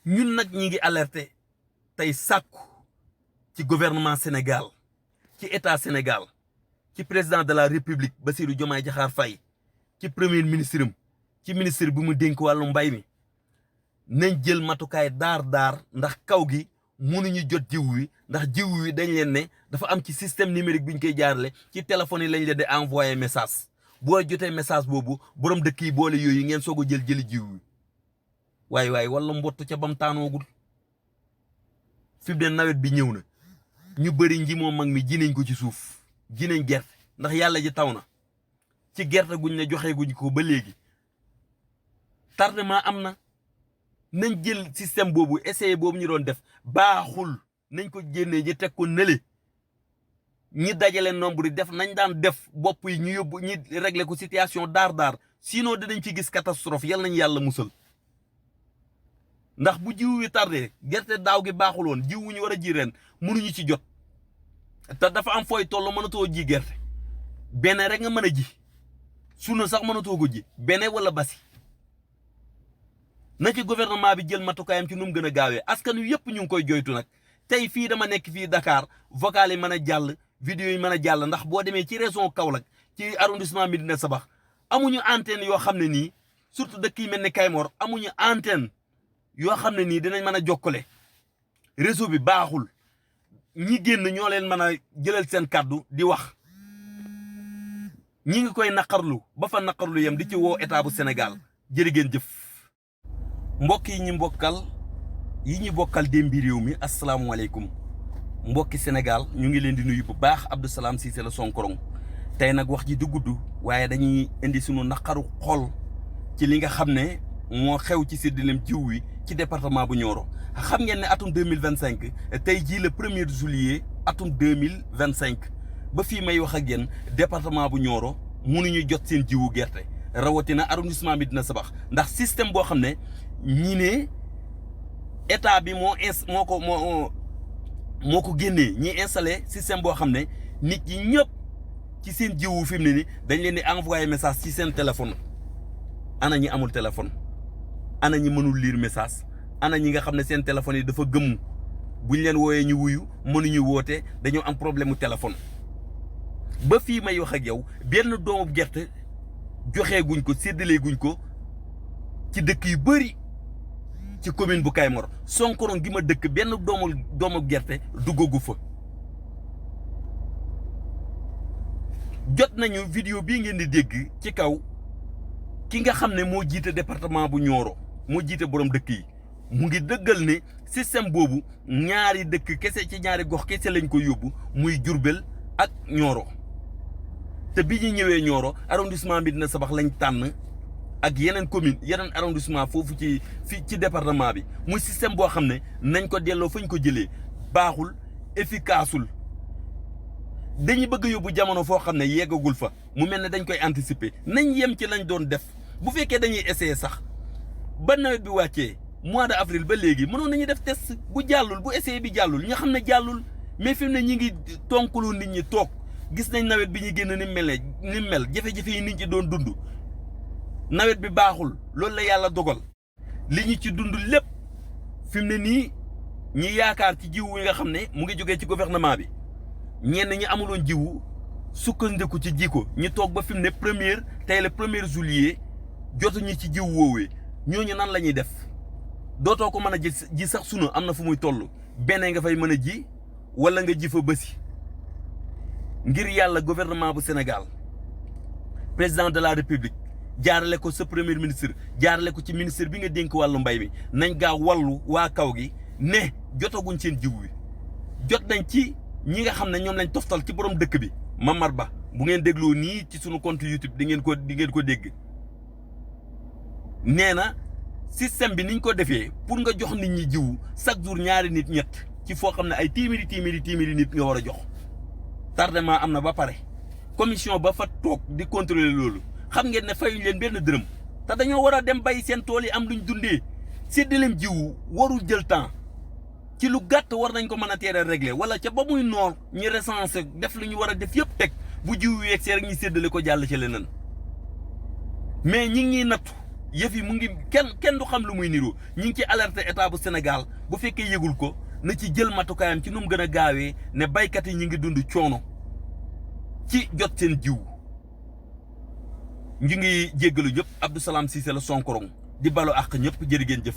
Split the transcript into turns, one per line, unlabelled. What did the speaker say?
ñun nag ñi ngi alerté tey sàkku ci gouvernement Sénégal ci état Sénégal ci président de la république Bassirou Diomaye Diakhar Faye ci premier ministre am ci ministre bi mu dénk wàllu mbay mi nañ jël matukaay daar ndax kaw gi mënuñu jot jiw wi ndax jiw wi dañ leen ne dafa am ci système numérique bi ñu koy jaarale ci téléphone yi lañ leen di envoyé message boo jotee message boobu borom dëkk yi boole yooyu ngeen soog a jëli jiw wi waaye wala mbottu ca bam taanoogul fi mu ne nawet bi ñëw na ñu bëri nji moo mag mi ji nañ ko ci suuf ji nañ gerte ndax yàlla ji taw na ci gerte guñ ne joxe guñ ko ba léegi tardement am na nañ jël système boobu essayé boobu ñu doon def baaxul nañ ko génnee ñi teg ko nële ñi dajale nombre yi def nañ daan def bopp yi ñu yóbbu ñi régler ko situation daar sinon dinañ ci gis catastrophe yal nañ yàlla musal ndax bu jiw wi tardé gerte daaw gi baaxul woon jiw wu ñu war a ji ren mënuñu ci jot te dafa am fooy toll mënatoo ji gerte benn rek nga mën a ji suna sax mënatoo ko ji benn wala basi na ci gouvernement bi jël matukaayam ci nu mu gën a gaawee askan wi yëpp ñu ngi koy joytu nag tey fii dama nekk fii Dakar vocal yi mën a jàll vidéo yi mën a jàll ndax boo demee ci région Kaolack ci arrondissement Médina Sabax amuñu antenne yoo xam ne nii surtout dëkk yi mel ne Kaymor amuñu antenne yoo xam ne nii dinañ mën a jokkale réseau bi baaxul ñi génn ñoo leen mën a jëlal seen kàddu di wax ñi ngi koy naqarlu ba fa naqarlu yem di ci woo état bu Sénégal jërë ngeen jëf mbokk yi ñu bokkal démbi réew mi asalaamualeykum mbokki Sénégal ñu ngi leen di nuyu bu baax Abdou Salam Cissé la Sonkorong tey nag wax ji du gudd waaye dañuy indi sunu naqaru xol ci li nga xam ne moo xew ci séddaleem jiw wi ci département bu Nioro xam ngeen ne atum 2025 tey jii le 1er juillet atum 2025 ba fii may wax ak yéen département bu Nioro mënuñu jot seen jiwu gerte rawatina arrondissement Médina Sabax ndax système boo xam ne ñi ne état bi moo ko génnee ñi installé système boo xam ne nit ñi ñëpp ci seen jiwu fi mu ne ni dañ leen di envoyé message ci seen téléphone ana ñi amul téléphone ana ñi mënul lire message ana ñi nga xam ne seen téléphone yi dafa gëmm buñ leen wooyee ñu wuyu mënuñu woote dañoo am problème mu téléphone ba fii may wax ak yow benn doomu gerte joxee guñ ko séddalee guñ ko ci dëkk yu bëri ci commune bu Kaymor Sonkorong gi ma dëkk benn doomu gerte duggagu fa jot nañu vidéo bii ngeen di dégg ci kaw ki nga xam ne moo jiite département bu Nioro moo jiite borom dëkk yi mu ngi dëggal ne système boobu ñaari dëkk kese ci ñaari gox kese lañ ko yóbbu muy Diourbel ak Nioro te bi ñu ñëwee Nioro arrondissement bi dina Sabax lañ tànn ak yeneen commune yeneen arrondissement foofu ci département bi muy système boo xam ne nañ ko delloo fañ ko jëlee baaxul efficaceul dañuy bëgg a yóbbu jamono foo xam ne yeggagul fa mu mel ne dañ koy anticiper nañ yem ci lañ doon def bu fekkee dañuy essayer sax ba nawet bi wàccee mois de avril ba léegi mënoon nañu def test bu jàllul bu essayer bi jàllul ñu xam ne jàllul mais fi mu ne ñi ngi tonkuloo nit ñi toog gis nañ nawet bi ñu génn ni mel jafe-jafe yi nit ñi doon dund nawet bi baaxul loolu la yàlla dogal li ñu ci dund lépp fi mu ne nii ñi yaakaar ci jiw wi nga xam ne mu ngi jógee ci gouvernement bi ñenn ñi amuloon jiwu sukkandiku ci ji ko ñu toog ba fi mu ne tey le 1er juillet jotuñu ci jiw woowee ñooñu nan la ñuy def dootoo ko mën a ji sax sunu am na fu muy toll benn nga fay mën a ji wala nga ji fa bësi ngir yàlla gouvernement bu Sénégal président de la république jaarale ko sa premier ministre jaarale ko ci ministre bi nga dénk wàllu mbay mi nañ gaaw wallu waa kaw gi ne jotaguñ seen jiw wi jot nañ ci ñi nga xam ne ñoom lañ toftal ci borom dëkk bi Mamar Ba bu ngeen dégloo nii ci sunu compte YouTube di ngeen ko dégg nee na système bi niñ ko defee pour nga jox nit ñi jiwu chaque jour ñaari nit ñett ci foo xam ne ay téeméeri nit nga war a jox tardement am na ba pare commission ba fa toog di contrôler loolu xam ngeen ne fayuñ leen benn dërëm te dañoo war a dem bay seen tool yi am luñ dundee séddaleem jiwu warul jël temps ci lu gàtt war nañ ko mën a teel a régler wala ca ba muy noor ñu recensé def lu ñu war a def yëpp teg bu jiwu yeeg see rek ñu séddale ko jàll ci leneen mais ñi ngi nattu yëf yi mu ngi kenn du xam lu muy niru ñi ngi ci alerter état bu Sénégal bu fekkee yëgul ko na ci jël matukaayam ci nu mu gën a gaawee ne baykat yi ñi ngi dund coono ci jot seen jiw ñu ngi jéggalu ñëpp Abdou Salam Cissé la Sonkorong di balu àq ñëpp jërë ngeen jëf